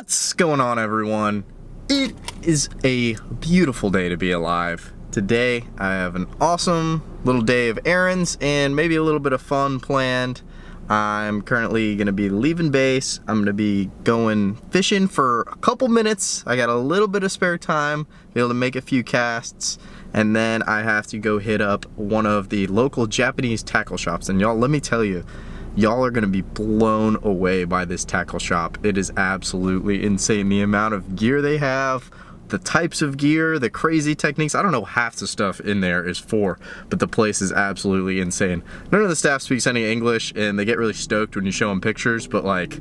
What's going on, everyone? It is a beautiful day to be alive. Today I have an awesome little day of errands and maybe a little bit of fun planned. I'm currently going to be leaving base. I'm going to be going fishing for a couple minutes. I got a little bit of spare time, be able to make a few casts, and then I have to go hit up one of the local Japanese tackle shops. And y'all, let me tell you, y'all are gonna be blown away by this tackle shop. It is absolutely insane. The amount of gear they have, the types of gear, the crazy techniques. I don't know half the stuff in there is for, but the place is absolutely insane. None of the staff speaks any English and they get really stoked when you show them pictures, but like,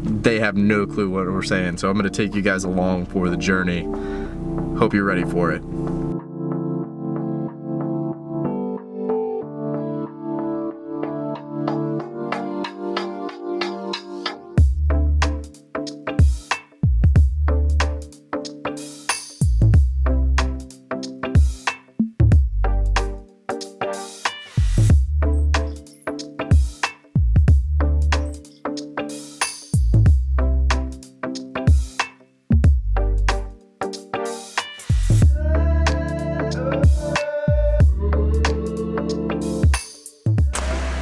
they have no clue what we're saying. So I'm gonna take you guys along for the journey. Hope you're ready for it.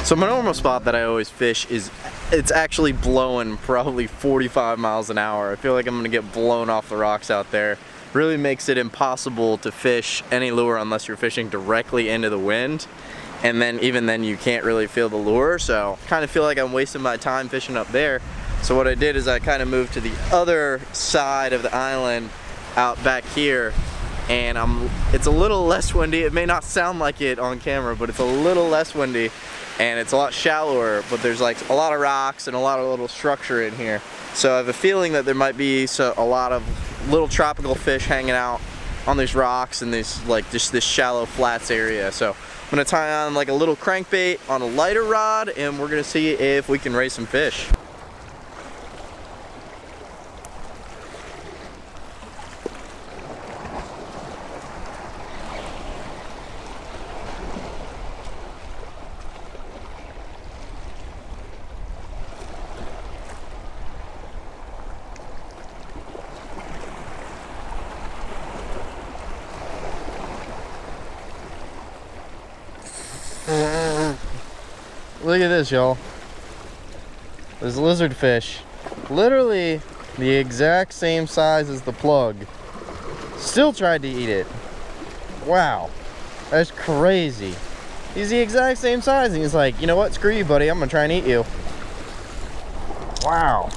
So my normal spot that I always fish it's actually blowing probably 45 miles an hour. I feel like I'm gonna get blown off the rocks out there. Really makes it impossible to fish any lure unless you're fishing directly into the wind. And then even then you can't really feel the lure, so kind of feel like I'm wasting my time fishing up there. So what I did is I kind of moved to the other side of the island out back here, and it's a little less windy. It may not sound like it on camera, but it's a little less windy. And it's a lot shallower, but there's like a lot of rocks and a lot of little structure in here. So I have a feeling that there might be a lot of little tropical fish hanging out on these rocks and these just this shallow flats area. So I'm gonna tie on like a little crankbait on a lighter rod and we're gonna see if we can raise some fish. Look at this, y'all. There's lizardfish. Literally the exact same size as the plug. Still tried to eat it. Wow. That's crazy. He's the exact same size and he's like, you know what? Screw you, buddy. I'm gonna try and eat you. Wow.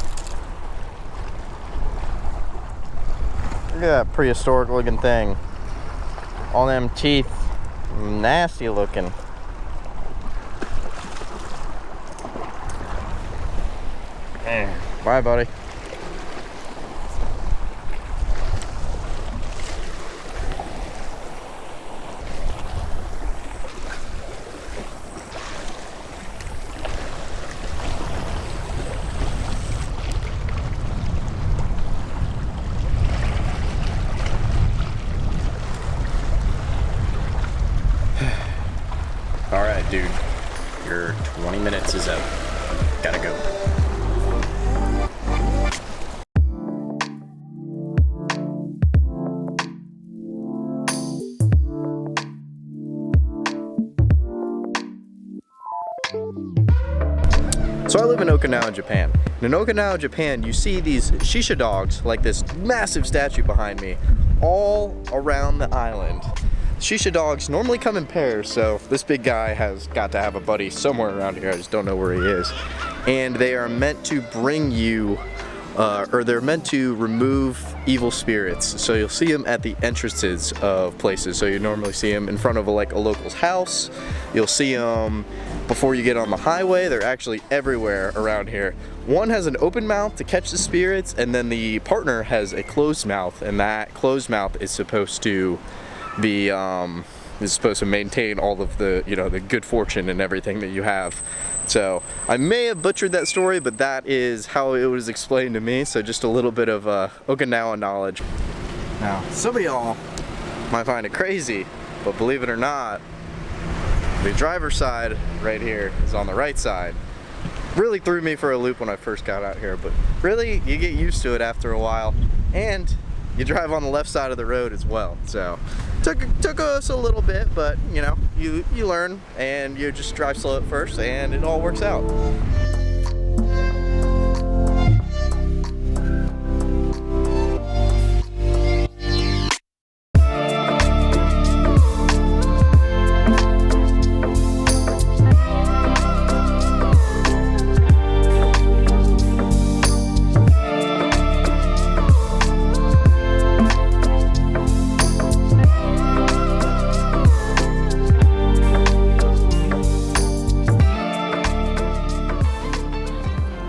Look at that prehistoric looking thing. All them teeth. Nasty looking. Bye, buddy. All right, dude. Your 20 minutes is up. Gotta go. So I live in Okinawa, Japan. And in Okinawa, Japan, you see these shisha dogs, like this massive statue behind me, all around the island. Shisha dogs normally come in pairs, so this big guy has got to have a buddy somewhere around here. I just don't know where he is. And they are meant to bring you, or they're meant to remove evil spirits. So you'll see them at the entrances of places. So you normally see them in front of a local's house. You'll see them before you get on the highway. They're actually everywhere around here. One has an open mouth to catch the spirits, and then the partner has a closed mouth, and that closed mouth is supposed to be maintain all of the, the good fortune and everything that you have. So I may have butchered that story, but that is how it was explained to me. So just a little bit of Okinawa knowledge. Now, some of y'all might find it crazy, but believe it or not, the driver's side right here is on the right side. really threw me for a loop when I first got out here, but really you get used to it after a while, and you drive on the left side of the road as well. So took us a little bit, but you know, you learn, and you just drive slow at first and it all works out.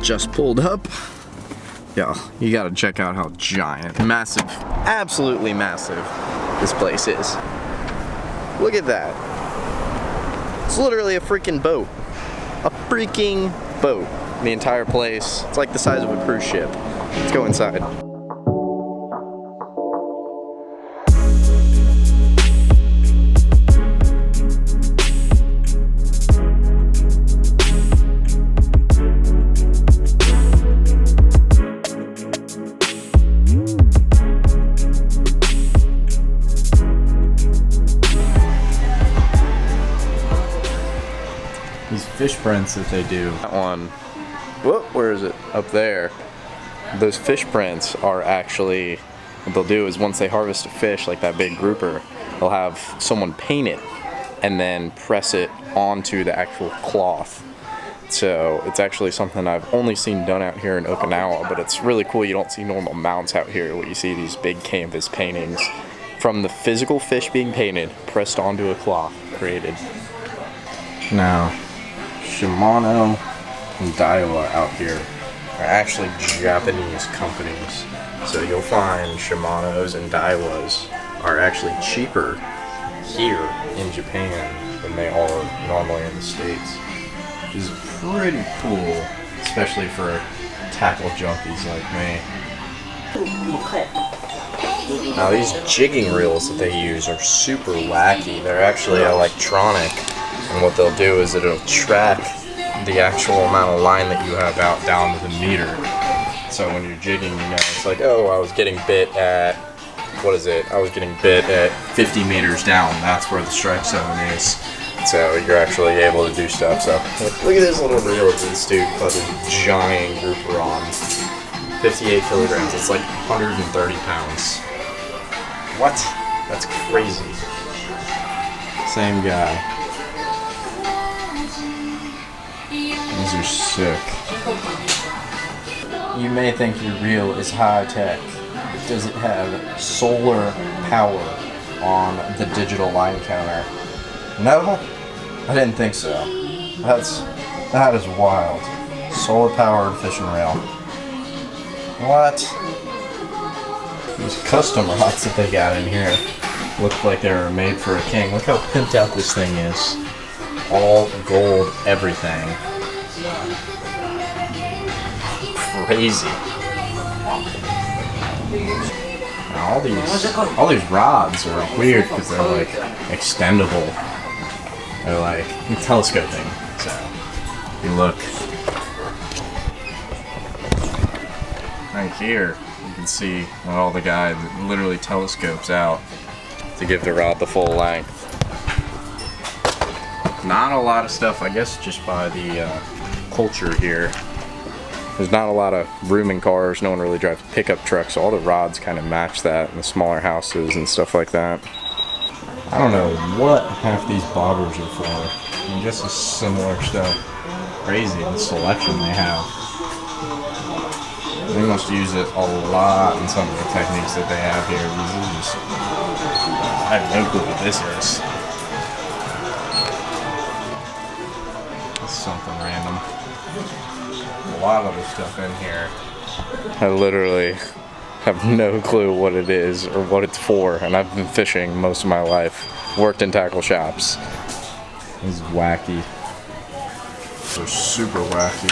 Just pulled up. Yo, you gotta check out how giant, massive, absolutely massive this place is. Look at that. It's literally a freaking boat. A freaking boat. The entire place. It's like the size of a cruise ship. Let's go inside. These fish prints that they do. That one, whoop, where is it? Up there. Those fish prints are actually, what they'll do is once they harvest a fish, like that big grouper, they'll have someone paint it and then press it onto the actual cloth. So it's actually something I've only seen done out here in Okinawa, but it's really cool. You don't see normal mounts out here where you see these big canvas paintings from the physical fish being painted, pressed onto a cloth, created. Now, Shimano and Daiwa out here are actually Japanese companies. So you'll find Shimano's and Daiwas are actually cheaper here in Japan than they are normally in the States. Which is pretty cool, especially for tackle junkies like me. Now these jigging reels that they use are super wacky. They're actually electronic. And what they'll do is it'll track the actual amount of line that you have out down to the meter. So when you're jigging, you know, it's like, oh, I was getting bit at, what is it? I was getting bit at 50 meters down. That's where the strike zone is. So you're actually able to do stuff. So look at this little reel that this dude put a giant grouper on. 58 kilograms. It's like 130 pounds. What? That's crazy. Same guy. These are sick. You may think your reel is high tech, but does it have solar power on the digital line counter? No? I didn't think so. That is wild. Solar powered fishing reel. What? These custom rods that they got in here look like they were made for a king. Look how pimped out this thing is. All gold, everything. Crazy. Now all these rods are weird because they're like extendable. They're like telescoping. So if you look right here, you can see well, the guy that literally telescopes out to give the rod the full length. Not a lot of stuff, I guess, just by the culture here. There's not a lot of room in cars. No one really drives pickup trucks, so all the rods kind of match that in the smaller houses and stuff like that. I don't know what half these bobbers are for. I mean, just a similar stuff. Crazy the selection they have. They must use it a lot in some of the techniques that they have here. I have no clue what this is. Something random. A lot of the stuff in here, I literally have no clue what it is or what it's for, and I've been fishing most of my life. Worked in tackle shops. This is wacky. They're super wacky.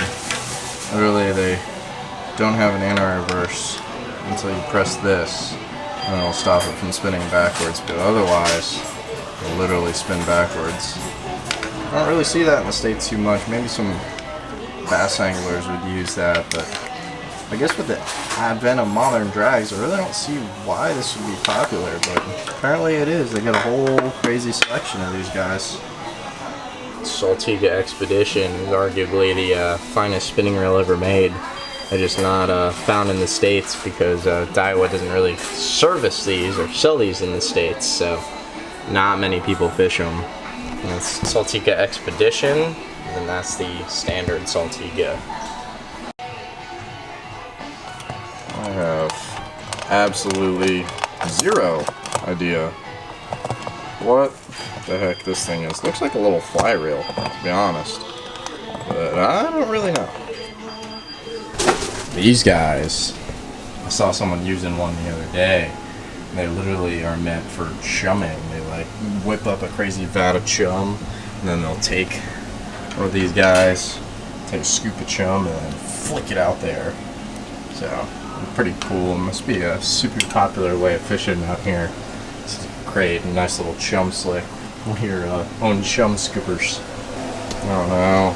Literally, they don't have an anti-reverse until you press this, and it'll stop it from spinning backwards, but otherwise, it'll literally spin backwards. I don't really see that in the States too much. Maybe some bass anglers would use that, but I guess with the advent of modern drags, I really don't see why this would be popular, but apparently it is. They got a whole crazy selection of these guys. Saltiga Expedition is arguably the finest spinning reel ever made. They're just not found in the States because Daiwa doesn't really service these or sell these in the States, so not many people fish them. That's Saltiga Expedition, and then that's the standard Saltiga. I have absolutely zero idea what the heck this thing is. Looks like a little fly reel, to be honest, but I don't really know. These guys, I saw someone using one the other day. They literally are meant for chumming. They like whip up a crazy vat of chum, and then they'll take one of these guys, take a scoop of chum, and then flick it out there. So, pretty cool. It must be a super popular way of fishing out here. It's great, nice little chum slick. Your own chum scoopers. I don't know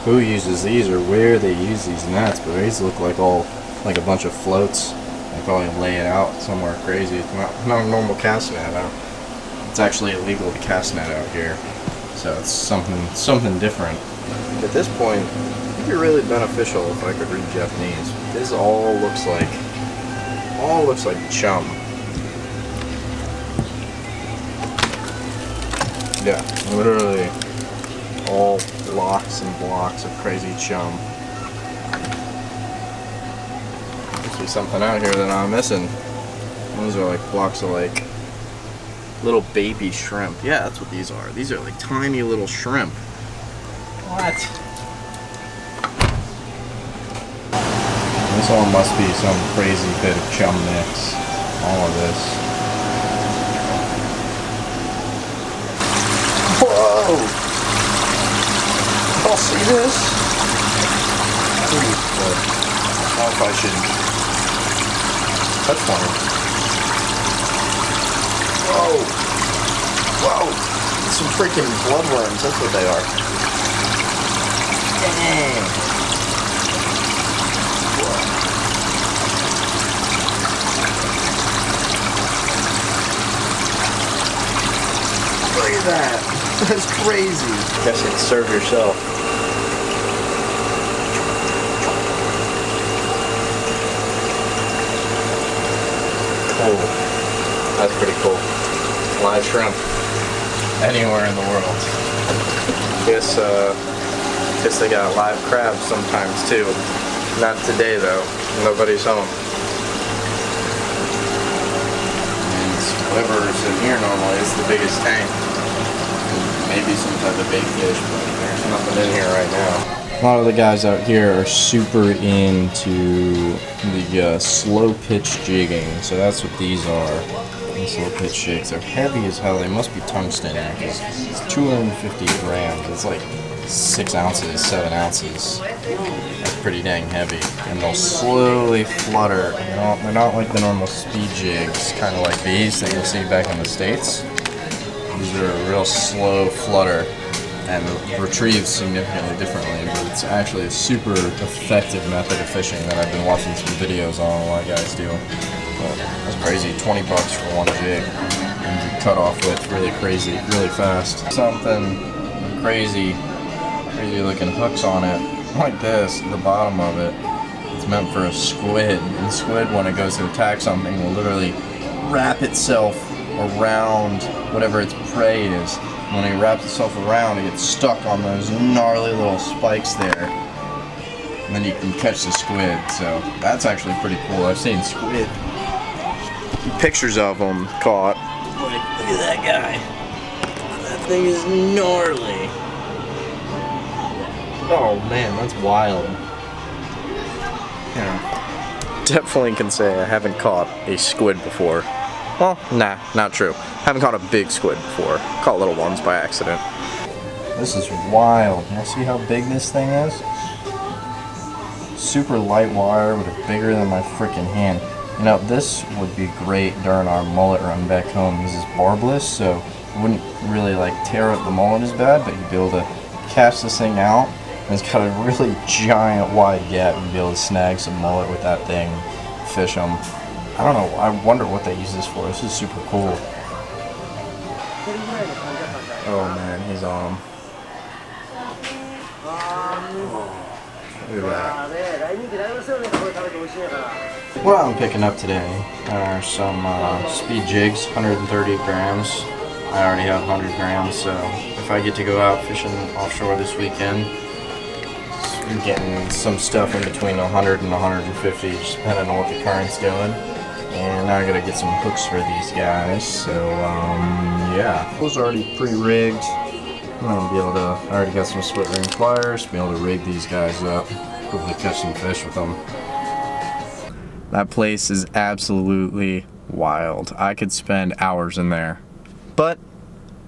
who uses these or where they use these nets, but these look like a bunch of floats. They probably lay it out somewhere crazy. It's not a normal cast net. It's actually illegal to cast net out here, so it's something different. At this point, it'd be really beneficial if I could read Japanese. This all looks like chum. Yeah, literally all blocks and blocks of crazy chum. Must be something out here that I'm missing. Those are like blocks of like little baby shrimp. Yeah, that's what these are. These are like tiny little shrimp. What? This all must be some crazy bit of chum mix. All of this. Whoa! Y'all see this? I don't know if I should touch one. Whoa! Whoa! Some freaking bloodworms, that's what they are. Dang! Look at that! That's crazy! Guess you can serve yourself. Cool. That's pretty cool. Live shrimp. Anywhere in the world. Guess they got live crabs sometimes too. Not today though. Nobody's home. Whatever's in here normally is the biggest tank. Maybe some type of big fish, but there's nothing in here right now. A lot of the guys out here are super into the slow pitch jigging, so that's what these are. These slow pitch jigs. They're heavy as hell. They must be tungsten because it's 250 grams. It's like 6 ounces, 7 ounces. That's pretty dang heavy. And they'll slowly flutter. They're not like the normal speed jigs, kind of like these that you'll see back in the States. These are a real slow flutter and retrieve significantly differently, but it's actually a super effective method of fishing that I've been watching some videos on a lot of guys do. But that's crazy, 20 bucks for one jig. And you cut off with really crazy, really fast. Something crazy looking hooks on it, like this, at the bottom of it. It's meant for a squid. And the squid, when it goes to attack something, will literally wrap itself around whatever its prey is. When it wraps itself around, it gets stuck on those gnarly little spikes there. And then you can catch the squid, so that's actually pretty cool. I've seen squid, pictures of them caught. Look at that guy. That thing is gnarly. Oh man, that's wild. Yeah. Definitely can say I haven't caught a squid before. Well, nah, not true. Haven't caught a big squid before. Caught little ones by accident. This is wild. You see how big this thing is? Super light wire, but it's bigger than my freaking hand. You know, this would be great during our mullet run back home. This is barbless, so it wouldn't really like tear up the mullet as bad, but you'd be able to cast this thing out It's got a really giant wide gap. You'd be able to snag some mullet with that thing, fish them. I don't know, I wonder what they use this for. This is super cool. Oh man, he's on them. Look at that. What I'm picking up today are some speed jigs, 130 grams. I already have 100 grams, so if I get to go out fishing offshore this weekend, I'm getting some stuff in between 100 and 150, just depending on what the current's doing. And now I gotta get some hooks for these guys, so yeah. Those are already pre-rigged. I'm gonna be able to, I already got some split ring pliers, be able to rig these guys up, hopefully catch some fish with them. That place is absolutely wild. I could spend hours in there. But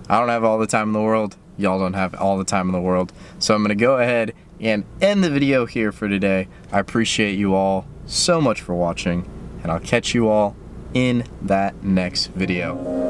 I don't have all the time in the world. Y'all don't have all the time in the world. So I'm gonna go ahead and end the video here for today. I appreciate you all so much for watching, and I'll catch you all in that next video.